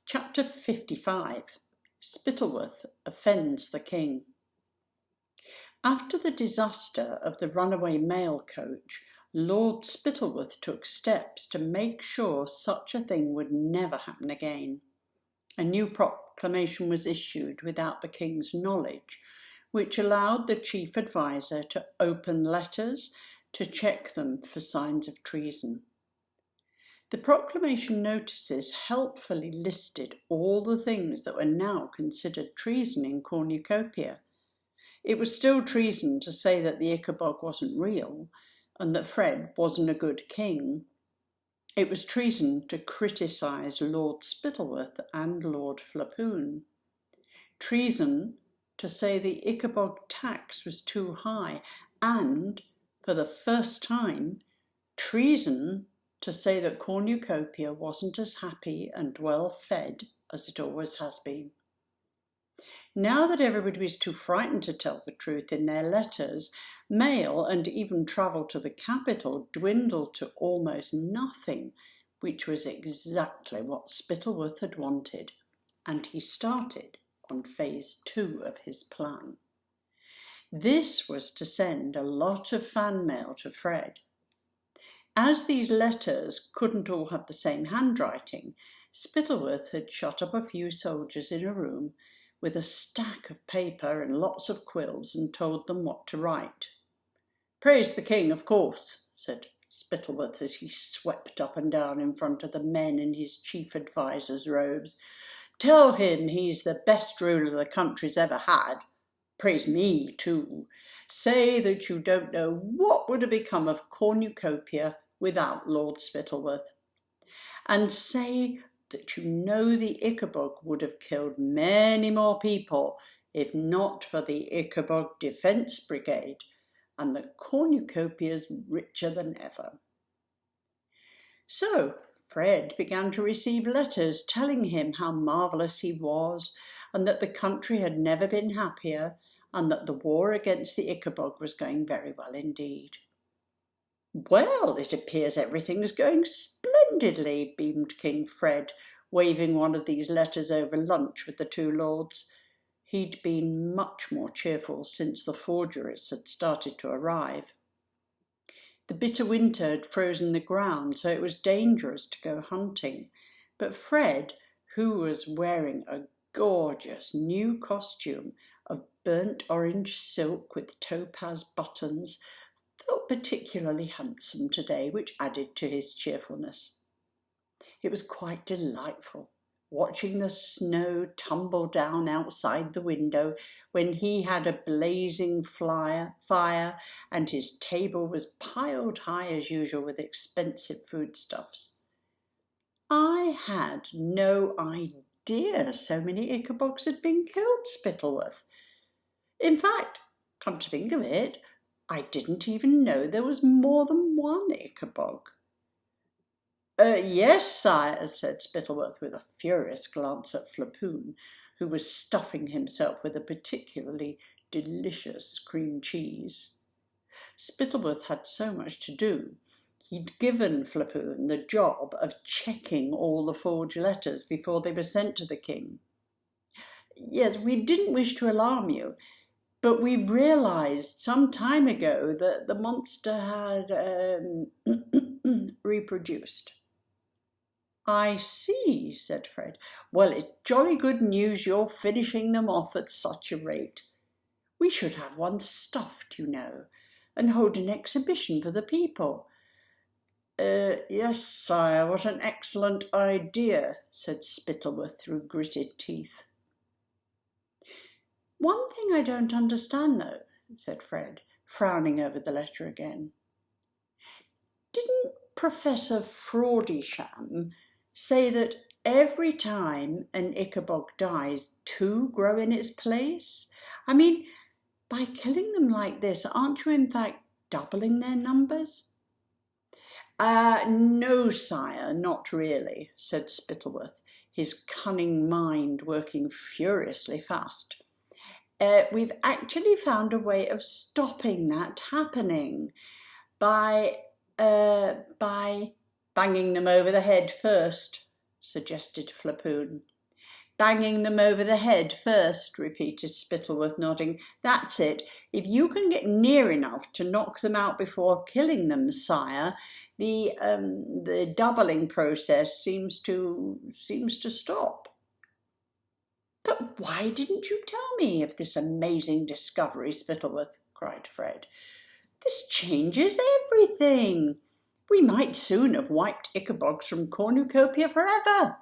Chapter 55. Spittleworth offends the king. After the disaster of the runaway mail coach, Lord Spittleworth took steps to make sure such a thing would never happen again. A new proclamation was issued without the king's knowledge, which allowed the chief adviser to open letters to check them for signs of treason. The proclamation notices helpfully listed all the things that were now considered treason in cornucopia. It was still treason to say that the Ickabog wasn't real and that Fred wasn't a good king. It was treason to criticise Lord Spittleworth and Lord Flapoon. Treason to say the Ickabog tax was too high and, for the first time, treason to say that cornucopia wasn't as happy and well fed as it always has been. Now that everybody was too frightened to tell the truth in their letters, mail and even travel to the capital dwindled to almost nothing, which was exactly what Spittleworth had wanted, and he started on phase 2 of his plan. This was to send a lot of fan mail to Fred. As these letters couldn't all have the same handwriting, Spittleworth had shut up a few soldiers in a room with a stack of paper and lots of quills and told them what to write. "Praise the king, of course," said Spittleworth as he swept up and down in front of the men in his chief adviser's robes. "Tell him he's the best ruler the country's ever had. Praise me, too. Say that you don't know what would have become of cornucopia without Lord Spittleworth. And say that you know the Ickabog would have killed many more people if not for the Ickabog Defence Brigade, and that cornucopia's richer than ever." So Fred began to receive letters telling him how marvellous he was, and that the country had never been happier, and that the war against the Ickabog was going very well indeed. "Well, it appears everything's going splendidly," beamed King Fred, waving one of these letters over lunch with the two lords. He'd been much more cheerful since the forgeries had started to arrive. The bitter winter had frozen the ground, so it was dangerous to go hunting, but Fred, who was wearing a gorgeous new costume of burnt orange silk with topaz buttons, felt particularly handsome today, which added to his cheerfulness. It was quite delightful watching the snow tumble down outside the window when he had a blazing fire and his table was piled high as usual with expensive foodstuffs. "I had no idea so many Ickabogs had been killed, Spittleworth. In fact, come to think of it, I didn't even know there was more than one Ickabog." "Yes, sire," said Spittleworth with a furious glance at Flapoon, who was stuffing himself with a particularly delicious cream cheese. Spittleworth had so much to do. He'd given Flapoon the job of checking all the forged letters before they were sent to the king. "Yes, we didn't wish to alarm you, but we realised some time ago that the monster had reproduced." "I see," said Fred. "Well, it's jolly good news you're finishing them off at such a rate. We should have one stuffed, you know, and hold an exhibition for the people." "Yes, sire, what an excellent idea," said Spittleworth through gritted teeth. "One thing I don't understand, though," said Fred, frowning over the letter again. "Didn't Professor Fraudisham say that every time an Ickabog dies, 2 grow in its place? I mean, by killing them like this, aren't you in fact doubling their numbers?" "No, sire, not really," said Spittleworth, his cunning mind working furiously fast. "We've actually found a way of stopping that happening by banging them over the head first," suggested Flapoon. Banging them over the head first, repeated Spittleworth, nodding. That's it. If you can get near enough to knock them out before killing them, sire, the doubling process seems to stop. But why didn't you tell me of this amazing discovery, Spittleworth? Cried Fred. This changes everything. We might soon have wiped Ickabogs from cornucopia forever.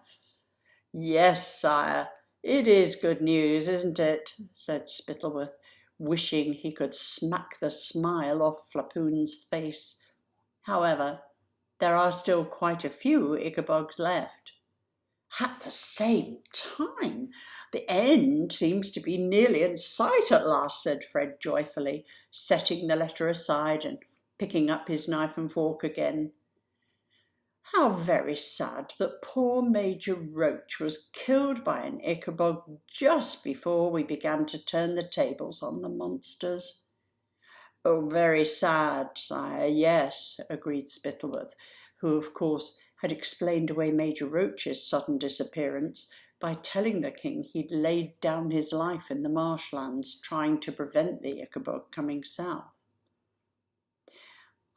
Yes, sire, it is good news, isn't it? Said Spittleworth, wishing he could smack the smile off Flapoon's face. However, there are still quite a few Ickabogs left. At the same time, the end seems to be nearly in sight at last, said Fred joyfully, setting the letter aside and picking up his knife and fork again. How very sad that poor Major Roach was killed by an Ickabog just before we began to turn the tables on the monsters. Oh, very sad, sire, yes, agreed Spittleworth, who, of course, had explained away Major Roach's sudden disappearance by telling the king he'd laid down his life in the marshlands trying to prevent the Ickabog coming south.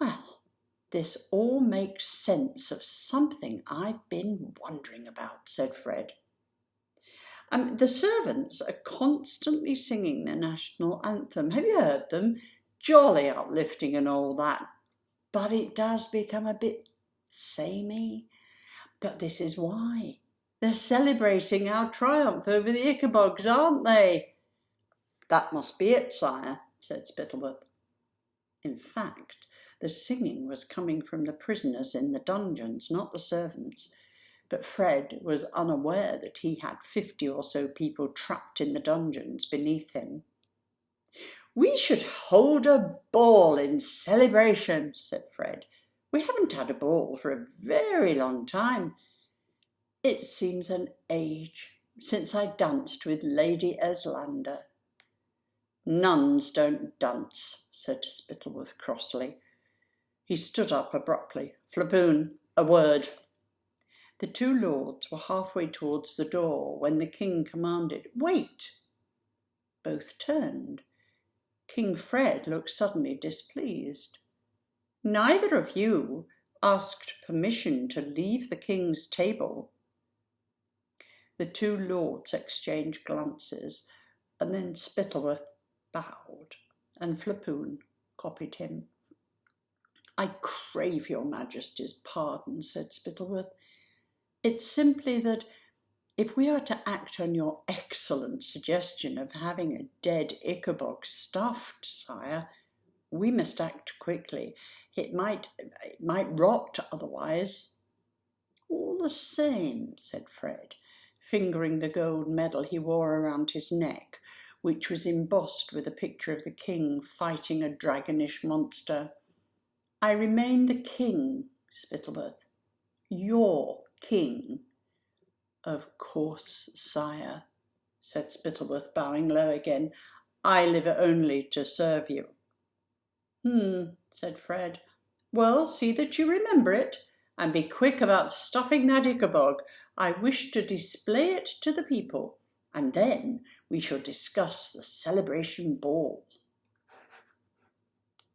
Well, this all makes sense of something I've been wondering about, said Fred. The servants are constantly singing the national anthem. Have you heard them? Jolly uplifting and all that. But it does become a bit samey. But this is why. They're celebrating our triumph over the Ickabogs, aren't they? That must be it, sire, said Spittleworth. In fact, the singing was coming from the prisoners in the dungeons, not the servants. But Fred was unaware that he had 50 or so people trapped in the dungeons beneath him. We should hold a ball in celebration, said Fred. We haven't had a ball for a very long time. It seems an age since I danced with Lady Eslander. Nuns don't dance, said Spittleworth crossly. He stood up abruptly. Flapoon, a word. The two lords were halfway towards the door when the king commanded, Wait! Both turned. King Fred looked suddenly displeased. Neither of you asked permission to leave the king's table. The two lords exchanged glances, and then Spittleworth bowed, and Flapoon copied him. I crave your majesty's pardon, said Spittleworth. It's simply that if we are to act on your excellent suggestion of having a dead Ickabog stuffed, sire, we must act quickly. It might rot otherwise. All the same, said Fred, fingering the gold medal he wore around his neck, which was embossed with a picture of the king fighting a dragonish monster. I remain the king, Spittleworth. Your king. Of course, sire, said Spittleworth, bowing low again. I live only to serve you. Said Fred. Well, see that you remember it, and be quick about stuffing that Ickabog. I wish to display it to the people, and then we shall discuss the celebration ball.